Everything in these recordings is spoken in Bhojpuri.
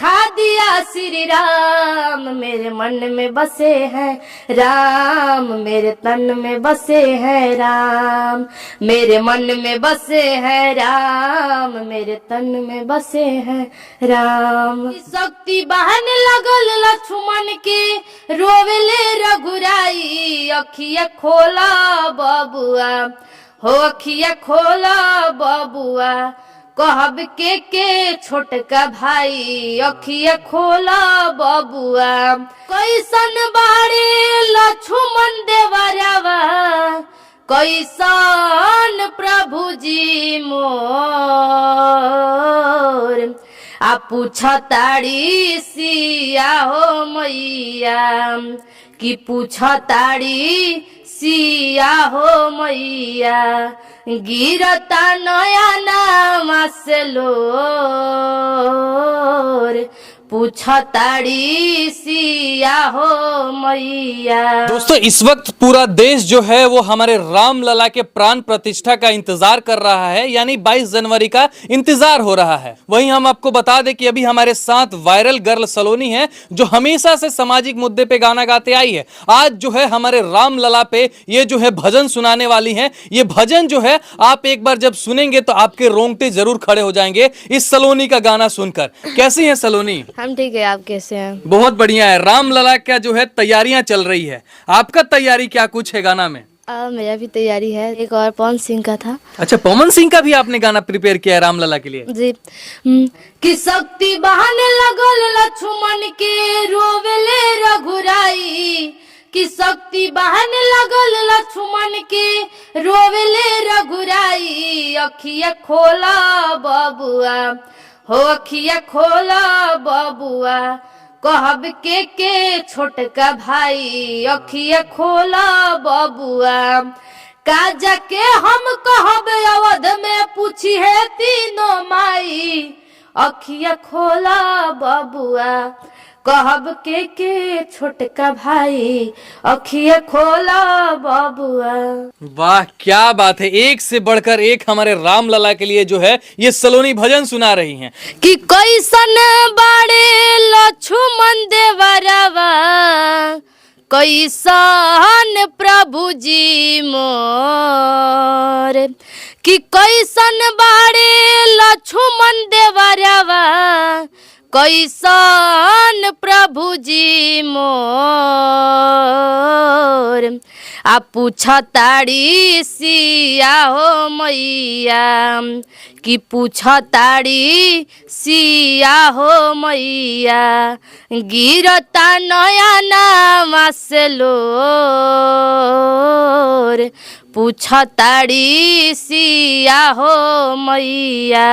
दिखा दिया श्री राम, मेरे मन में बसे हैं राम, मेरे तन में बसे हैं राम, मेरे मन में बसे हैं राम, मेरे तन में बसे हैं राम। शक्ति बहने लगल लक्ष्मण के, रोवेले रघुराई, अखिया खोला बबुआ हो, अखिया खोला बबुआ, कहब के छोटका भाई, अखिया खोला बबुआ। कैसन बाड़े लक्ष्मण देवरवा, कैसन प्रभु जी मोर, आ पूछताड़ी सिया हो मैया, कि पूछताड़ी सिया हो मैया, गिरता नया नाम से लोर, पूछताड़ी सिया हो मैया। दोस्तों इस वक्त पूरा देश जो है वो हमारे राम लला के प्राण प्रतिष्ठा का इंतजार कर रहा है, यानी 22 जनवरी का इंतजार हो रहा है। वहीं हम आपको बता दें कि अभी हमारे साथ वायरल गर्ल सलोनी है, जो हमेशा से सामाजिक मुद्दे पे गाना गाते आई है। आज जो है हमारे राम लला पे ये जो है भजन सुनाने वाली है। ये भजन जो है आप एक बार जब सुनेंगे तो आपके रोंगटे जरूर खड़े हो जाएंगे इस सलोनी का गाना सुनकर। कैसी है सलोनी? हम ठीक है, आप कैसे हैं? बहुत बढ़िया है। राम लला का जो है तैयारियां चल रही है, आपका तैयारी क्या कुछ है गाना में? मेरा भी तैयारी है, एक और पवन सिंह का था। अच्छा, पवन सिंह का भी आपने गाना प्रिपेयर किया है राम लला के लिए? जी। कि शक्ति बहाने लगल लक्ष्मण के, रोवेले रघुराई, कि शक्ति बहाने लगल लक्ष्मण के, रोवेले रघुराई, अखिया खोला बबुआ हो, अखिया खोला बबुआ, कहब के छोटका भाई, अखिया खोला बबुआ। काजा के हम कहब अवध में, पूछी है तीनों माई, अखिया खोला बबुआ, कहब के छोटका भाई, अखिया खोला बबुआ। वाह क्या बात है, एक से बढ़कर एक हमारे राम लला के लिए जो है ये सलोनी भजन सुना रही हैं। कि कैसन बाड़े लक्ष्मण देवरवा, कैसन प्रभु जी मोर, कि कैसन बाड़े लक्ष्मण देवरवा, कैसन प्रभु जी मोर, आ पूछताड़ी सिया हो मैया, कि पूछताड़ी सिया हो मैया, गिरता नया नाम से लोर, पूछताड़ी सिया हो मैया।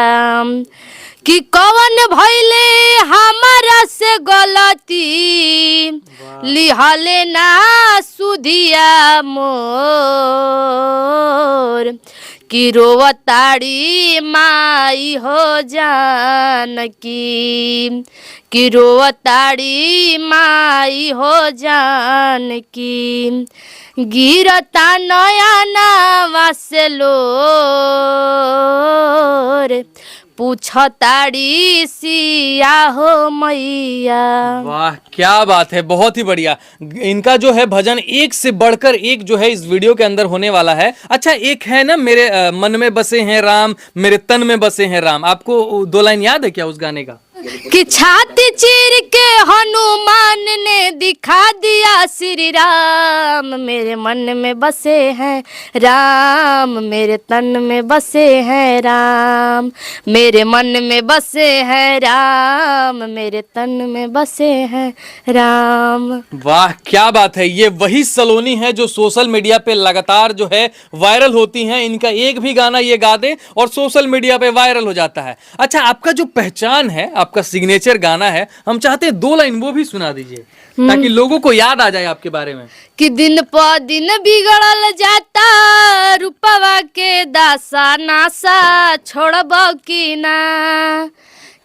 कि कवन भइले हमारा से गलती, लिहले ना सुधिया मोर, कि रोवताड़ी माई हो जानकी, कि रोवताड़ी माई हो जानकी, गिरता नया नाम से लोर, पूछताड़ी सिया हो मैया। वाह क्या बात है, बहुत ही बढ़िया। इनका जो है भजन एक से बढ़कर एक जो है इस वीडियो के अंदर होने वाला है। अच्छा, एक है ना, मेरे मन में बसे हैं राम, मेरे तन में बसे हैं राम, आपको 2 लाइन याद है क्या उस गाने का? कि छाती चीर के हनुमान ने दिखा दिया श्री राम, मेरे मन में बसे हैं राम, मेरे तन में बसे हैं राम, मेरे मन में बसे हैं राम, मेरे तन में बसे हैं राम। वाह क्या बात है, ये वही सलोनी है जो सोशल मीडिया पे लगातार जो है वायरल होती हैं। इनका एक भी गाना ये गा दे और सोशल मीडिया पे वायरल हो जाता है। अच्छा, आपका जो पहचान है, आपका सिग्नेचर गाना है, हम चाहते हैं 2 लाइन वो भी सुना दीजिए ताकि लोगों को याद आ जाए आपके बारे में। कि दिन प दिन बिगड़ल जाता, रूपवा के दासा नासा छोड़ब की ना,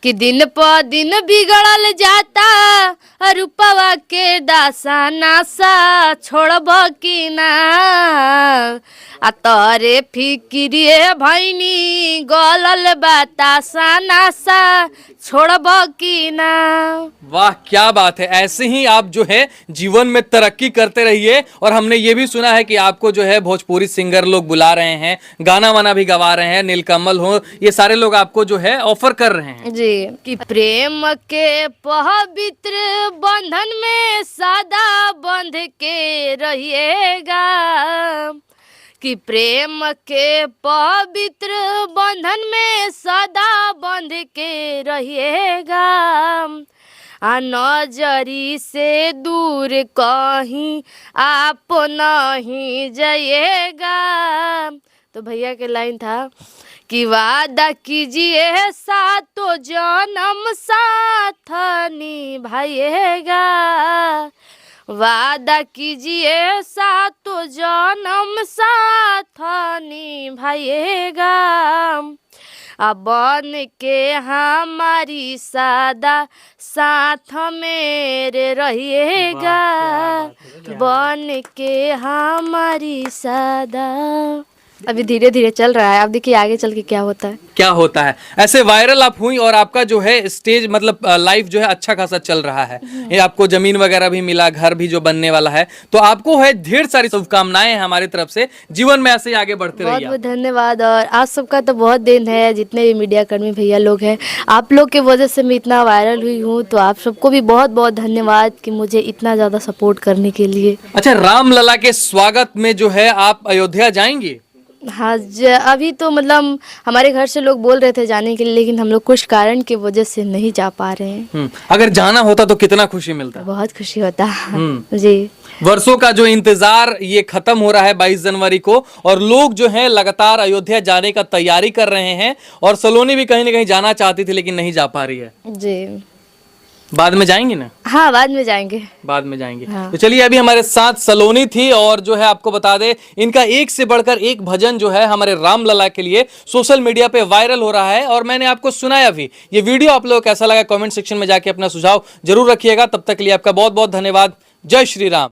कि दिन प दिन बिगड़ल जाता रूपवा के दासा नासा छोड़ब कि ना आ तोरे फिक्रिए भैनी गलल बतासा नासा छोड़ब कि ना। वाह क्या बात है, ऐसे ही आप जो है जीवन में तरक्की करते रहिए। और हमने ये भी सुना है कि आपको जो है भोजपुरी सिंगर लोग बुला रहे हैं, गाना वाना भी गवा रहे हैं, नीलकमल हो, ये सारे लोग आपको जो है ऑफर कर रहे हैं जी। कि प्रेम के पवित्र बंधन में सदा बंध के रहिएगा, कि प्रेम के पवित्र बंधन में सदा बंध के रहिएगा, आ नजरी से दूर कहीं आप नहीं जाइएगा। तो भैया के लाइन था कि वादा कीजिए सातों जन्म साथ निभाइएगा, वादा कीजिए सातों जन्म साथ निभाइएगा, अब बन के हमारी सदा साथ मेरे रहिएगा, बन के हमारी सदा। अभी धीरे धीरे चल रहा है, अब देखिए आगे चल के क्या होता है। क्या होता है। ऐसे वायरल आप हुई और आपका जो है स्टेज मतलब लाइफ जो है अच्छा खासा चल रहा है, ये आपको जमीन वगैरह भी मिला, घर भी जो बनने वाला है, तो आपको है ढेर सारी शुभकामनाएं हैं हमारी तरफ से, जीवन में ऐसे ही आगे बढ़ते बहुत रहिए। बहुत धन्यवाद। और आप सबका तो बहुत दिन है, जितने भी मीडिया कर्मी भैया लोग हैं, आप लोग के वजह से मैं इतना वायरल हुई हूँ, तो आप सबको भी बहुत बहुत धन्यवाद कि मुझे इतना ज़्यादा सपोर्ट करने के लिए। अच्छा, रामलला के स्वागत में जो है आप अयोध्या जाएंगे? हाँ अभी तो मतलब हमारे घर से लोग बोल रहे थे जाने के लिए, लेकिन हम लोग कुछ कारण की वजह से नहीं जा पा रहे हैं। अगर जाना होता तो कितना खुशी मिलता? बहुत खुशी होता जी। वर्षों का जो इंतजार ये खत्म हो रहा है 22 जनवरी को, और लोग जो हैं लगातार अयोध्या जाने का तैयारी कर रहे हैं, और सलोनी भी कहीं ना कहीं जाना चाहती थी लेकिन नहीं जा पा रही है। जी बाद में जाएंगे ना? हाँ बाद में जाएंगे, बाद में जाएंगे। हाँ। तो चलिए, अभी हमारे साथ सलोनी थी, और जो है आपको बता दे इनका एक से बढ़कर एक भजन जो है हमारे रामलला के लिए सोशल मीडिया पे वायरल हो रहा है, और मैंने आपको सुनाया भी। ये वीडियो आप लोगों को कैसा लगा कमेंट सेक्शन में जाके अपना सुझाव जरूर रखिएगा। तब तक के लिए आपका बहुत बहुत धन्यवाद। जय श्री राम।